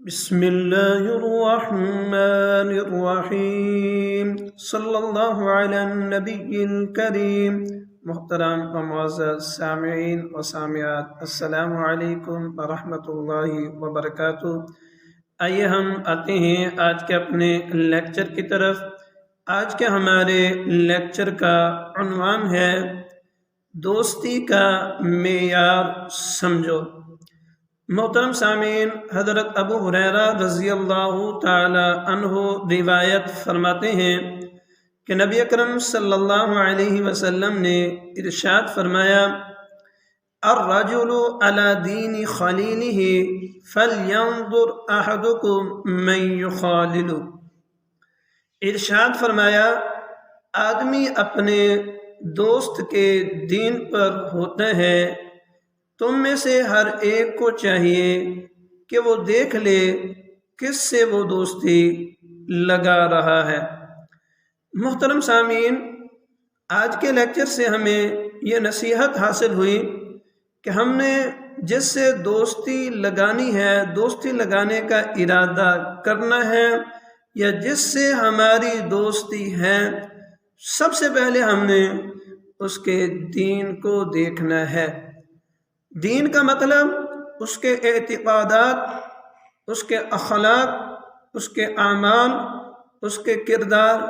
بسم اللہ الرحمن الرحیم صلی اللہ علی النبی الکریم۔ محترم و معزز سامعین و سامعات، السلام علیکم ورحمۃ اللہ وبرکاتہ۔ آئیے ہم آتے ہیں آج کے اپنے لیکچر کی طرف۔ آج کے ہمارے لیکچر کا عنوان ہے دوستی کا معیار سمجھو۔ محترم سامعین، حضرت ابو ہریرہ رضی اللہ تعالی عنہ روایت فرماتے ہیں کہ نبی اکرم صلی اللہ علیہ وسلم نے ارشاد فرمایا، الرجل علی دین خلیلہ فلینظر احدکم من یخالل۔ ارشاد فرمایا، آدمی اپنے دوست کے دین پر ہوتا ہے، تم میں سے ہر ایک کو چاہیے کہ وہ دیکھ لے کس سے وہ دوستی لگا رہا ہے۔ محترم سامعین، آج کے لیکچر سے ہمیں یہ نصیحت حاصل ہوئی کہ ہم نے جس سے دوستی لگانی ہے، دوستی لگانے کا ارادہ کرنا ہے، یا جس سے ہماری دوستی ہے، سب سے پہلے ہم نے اس کے دین کو دیکھنا ہے۔ دین کا مطلب اس کے اعتقادات، اس کے اخلاق، اس کے اعمال، اس کے کردار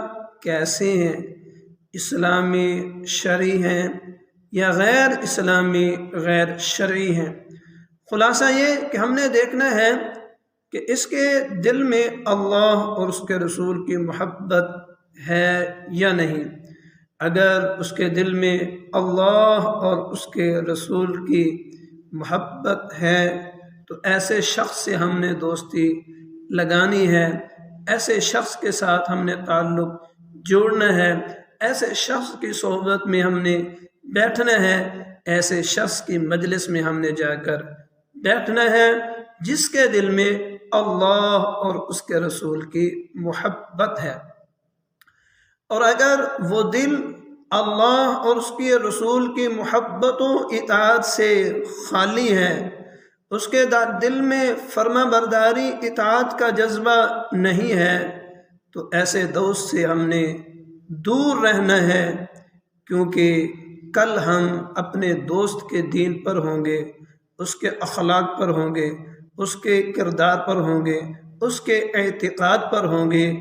کیسے ہیں، اسلامی شرعی ہیں یا غیر اسلامی غیر شرعی ہیں۔ خلاصہ یہ کہ ہم نے دیکھنا ہے کہ اس کے دل میں اللہ اور اس کے رسول کی محبت ہے یا نہیں۔ اگر اس کے دل میں اللہ اور اس کے رسول کی محبت ہے تو ایسے شخص سے ہم نے دوستی لگانی ہے، ایسے شخص کے ساتھ ہم نے تعلق جوڑنا ہے، ایسے شخص کی صحبت میں ہم نے بیٹھنا ہے، ایسے شخص کی مجلس میں ہم نے جا کر بیٹھنا ہے جس کے دل میں اللہ اور اس کے رسول کی محبت ہے۔ اور اگر وہ دل اللہ اور اس کے رسول کی محبت و اطاعت سے خالی ہے، اس کے دل میں فرما برداری اطاعت کا جذبہ نہیں ہے، تو ایسے دوست سے ہم نے دور رہنا ہے، کیونکہ کل ہم اپنے دوست کے دین پر ہوں گے، اس کے اخلاق پر ہوں گے، اس کے کردار پر ہوں گے، اس کے اعتقاد پر ہوں گے،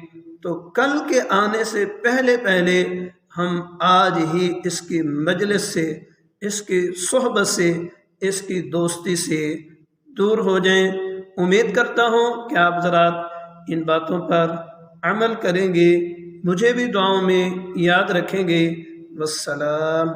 تو کل کے آنے سے پہلے ہم آج ہی اس کی مجلس سے، اس کی صحبت سے، اس کی دوستی سے دور ہو جائیں۔ امید کرتا ہوں کہ آپ حضرات ان باتوں پر عمل کریں گے، مجھے بھی دعاؤں میں یاد رکھیں گے۔ والسلام۔